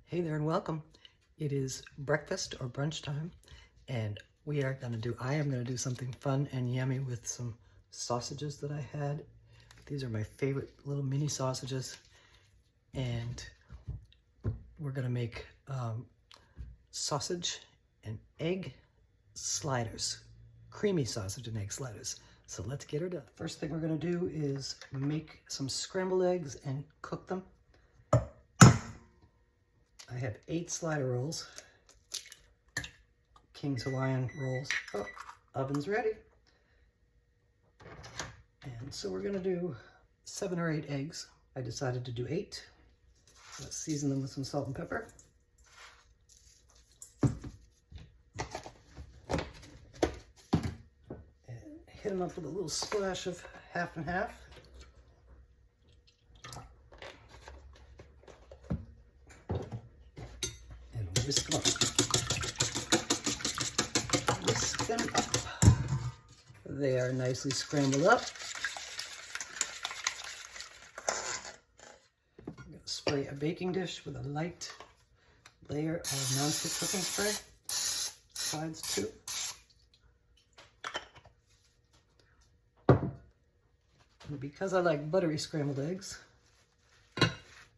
Hey there and welcome. It is breakfast or brunch time, and I am going to do something fun and yummy with some sausages that I had. These are my favorite little mini sausages, and we're going to make sausage and egg sliders, creamy sausage and egg sliders. So let's get her done. First thing we're going to do is make some scrambled eggs and cook them. I have 8 slider rolls, King's Hawaiian rolls. Oh, oven's ready. And so we're gonna do 7 or 8 eggs. I decided to do 8. Let's season them with some salt and pepper. And hit them up with a little splash of half and half. Whisk them up. Whisk them up. They are nicely scrambled up. I'm going to spray a baking dish with a light layer of nonstick cooking spray. Sides too. And because I like buttery scrambled eggs,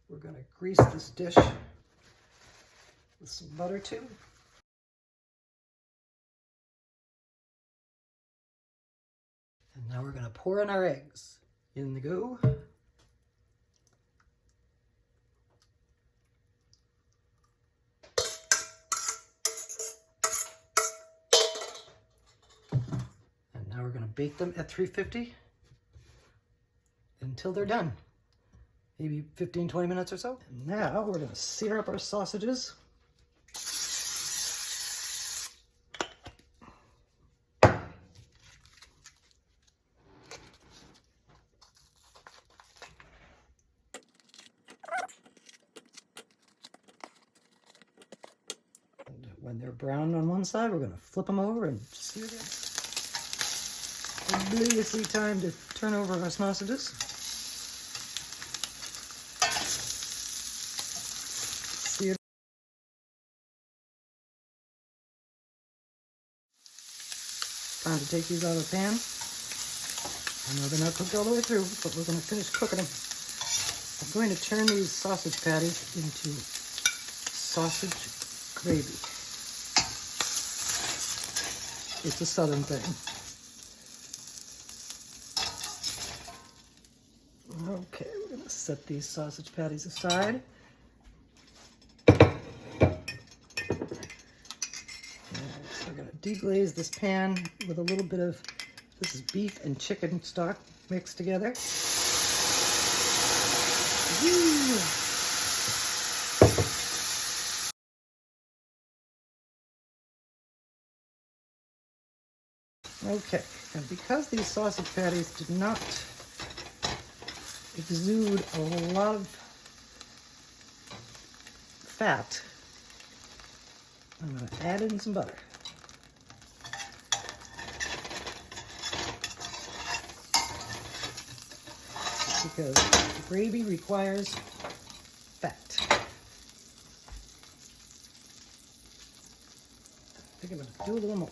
we're going to grease this dish with some butter too. And now we're going to pour in our eggs. In they go. And now we're going to bake them at 350 until they're done. Maybe 15-20 minutes or so. And now we're going to sear up our sausages. When they're brown on one side, we're going to flip them over and sear them. Obliviously time to turn over our sausages. Sear. Time to take these out of the pan. I know they're not cooked all the way through, but we're going to finish cooking them. I'm going to turn these sausage patties into sausage gravy. It's a southern thing. Okay, we're going to set these sausage patties aside. So we're going to deglaze this pan with a little bit of, this is beef and chicken stock mixed together. Woo! Okay, and because these sausage patties did not exude a lot of fat, I'm going to add in some butter. Because gravy requires fat. I think I'm going to do a little more.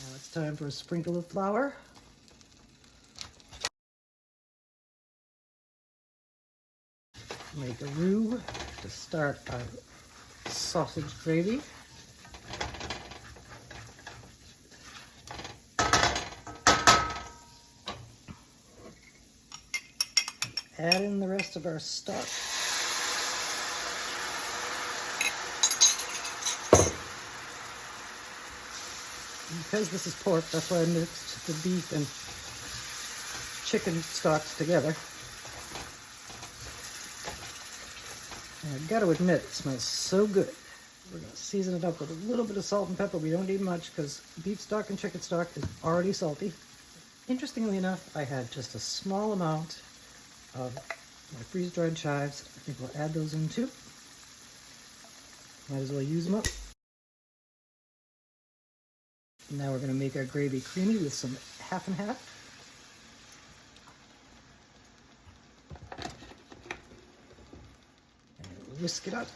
Now it's time for a sprinkle of flour. Make a roux to start our sausage gravy. Add in the rest of our stock. Because this is pork, that's why I mixed the beef and chicken stocks together. And I've got to admit, it smells so good. We're going to season it up with a little bit of salt and pepper. We don't need much because beef stock and chicken stock is already salty. Interestingly enough, I had just a small amount of my freeze-dried chives. I think we'll add those in too. Might as well use them up. Now we're going to make our gravy creamy with some half and half. whisk it up.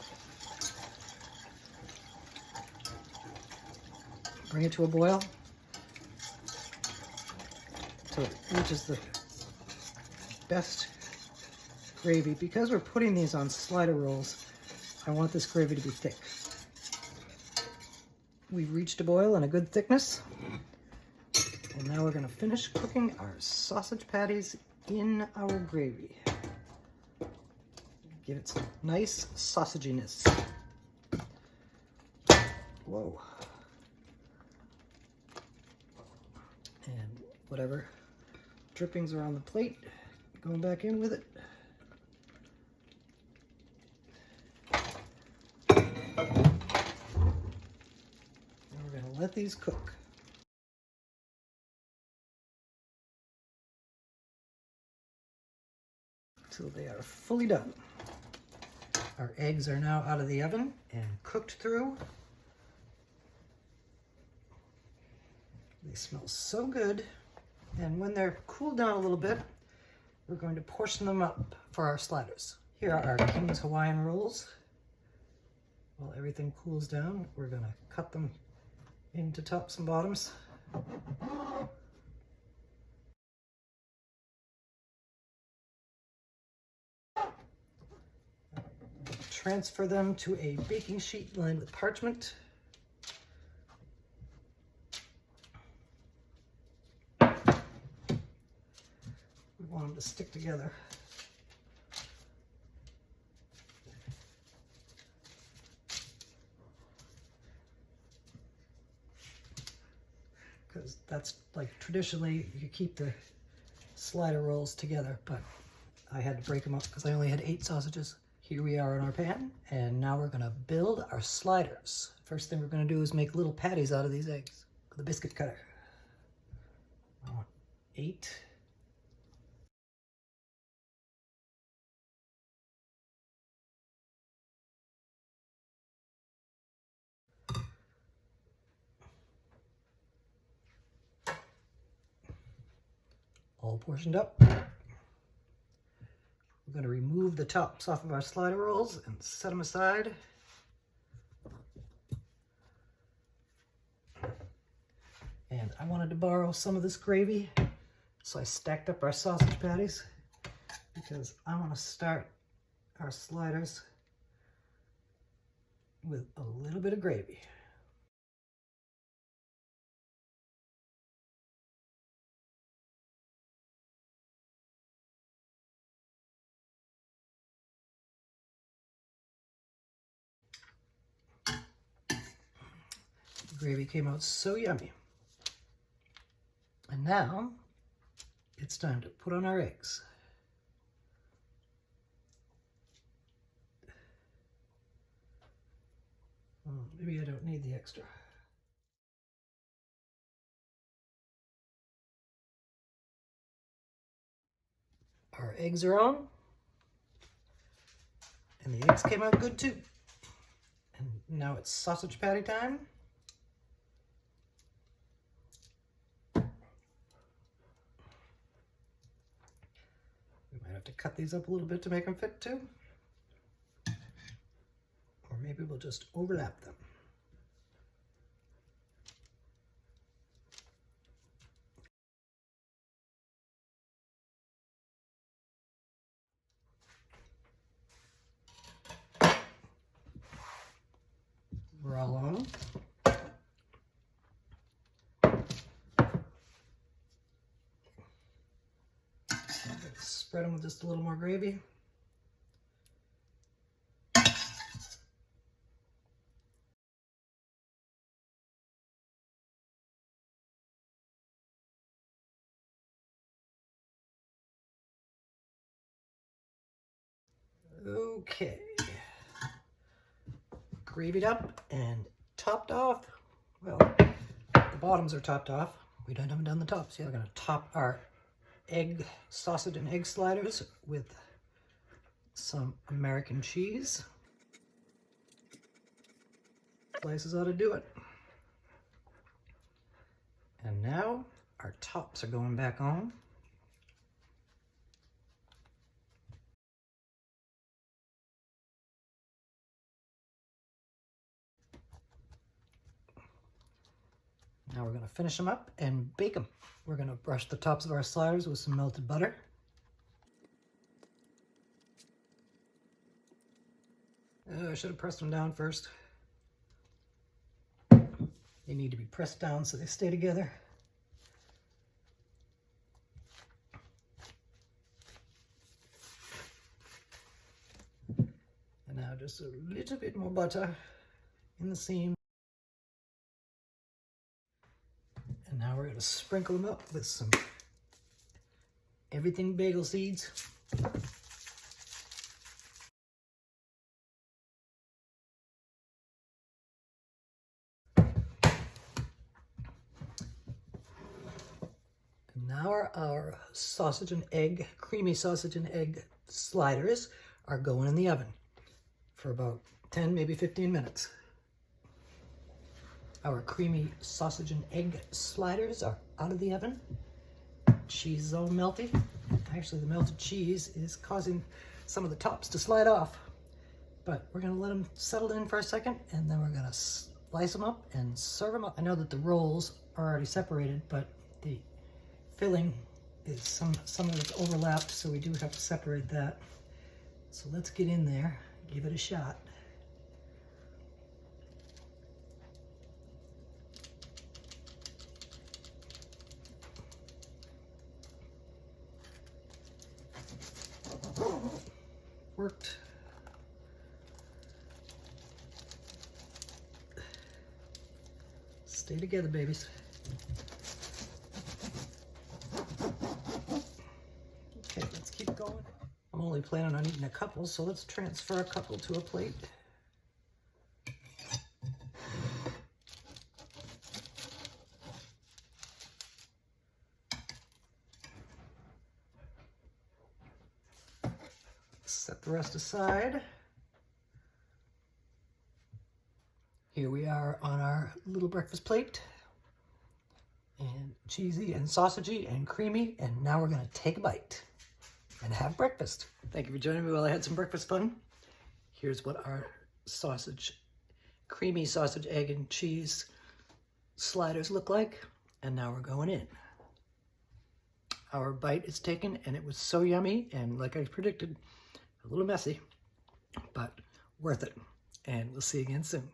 Bring it to a boil till it reaches the best gravy. Because we're putting these on slider rolls, I want this gravy to be thick. We've reached a boil and a good thickness. And now we're going to finish cooking our sausage patties in our gravy. Give it some nice sausaginess. Whoa. And whatever drippings are on the plate, going back in with it. And we're going to let these cook. Until they are fully done. Our eggs are now out of the oven and cooked through. They smell so good. And when they're cooled down a little bit, we're going to portion them up for our sliders. Here are our King's Hawaiian rolls. While everything cools down, we're going to cut them into tops and bottoms. Transfer them to a baking sheet lined with parchment. We want them to stick together. Because that's like traditionally you keep the slider rolls together, but I had to break them up because I only had 8 sausages. Here we are in our pan, and now we're gonna build our sliders. First thing we're gonna do is make little patties out of these eggs with a biscuit cutter. I want 8. All portioned up. We're going to remove the tops off of our slider rolls and set them aside. And I wanted to borrow some of this gravy, so I stacked up our sausage patties because I want to start our sliders with a little bit of gravy. The gravy came out so yummy. And now it's time to put on our eggs. Oh, maybe I don't need the extra. Our eggs are on. And the eggs came out good too. And now it's sausage patty time. We might have to cut these up a little bit to make them fit too. Or maybe we'll just overlap them. We're all on. Spread them with just a little more gravy. Okay. Gravied up and topped off. Well, the bottoms are topped off. We haven't done the tops yet. We're going to top our egg, sausage and egg sliders with some American cheese. Slices ought to do it. And now our tops are going back on. Now we're going to finish them up and bake them. We're going to brush the tops of our sliders with some melted butter. I should have pressed them down first. They need to be pressed down so they stay together. And now just a little bit more butter in the seam. And now we're going to sprinkle them up with some everything bagel seeds. And now our sausage and egg, creamy sausage and egg sliders are going in the oven for about 10, maybe 15 minutes. Our creamy sausage and egg sliders are out of the oven. Cheese is all melty. Actually, the melted cheese is causing some of the tops to slide off. But we're gonna let them settle in for a second, and then we're gonna slice them up and serve them up. I know that the rolls are already separated, but the filling is some of it's overlapped, so we do have to separate that. So let's get in there, give it a shot. Worked. Stay together, babies. Okay, let's keep going. I'm only planning on eating a couple, so let's transfer a couple to a plate. Set the rest aside. Here we are on our little breakfast plate. And cheesy and sausagey and creamy. And now we're gonna take a bite and have breakfast. Thank you for joining me while I had some breakfast fun. Here's what our creamy sausage, egg, and cheese sliders look like. And now we're going in. Our bite is taken, and it was so yummy, and like I predicted, a little messy, but worth it. And we'll see you again soon.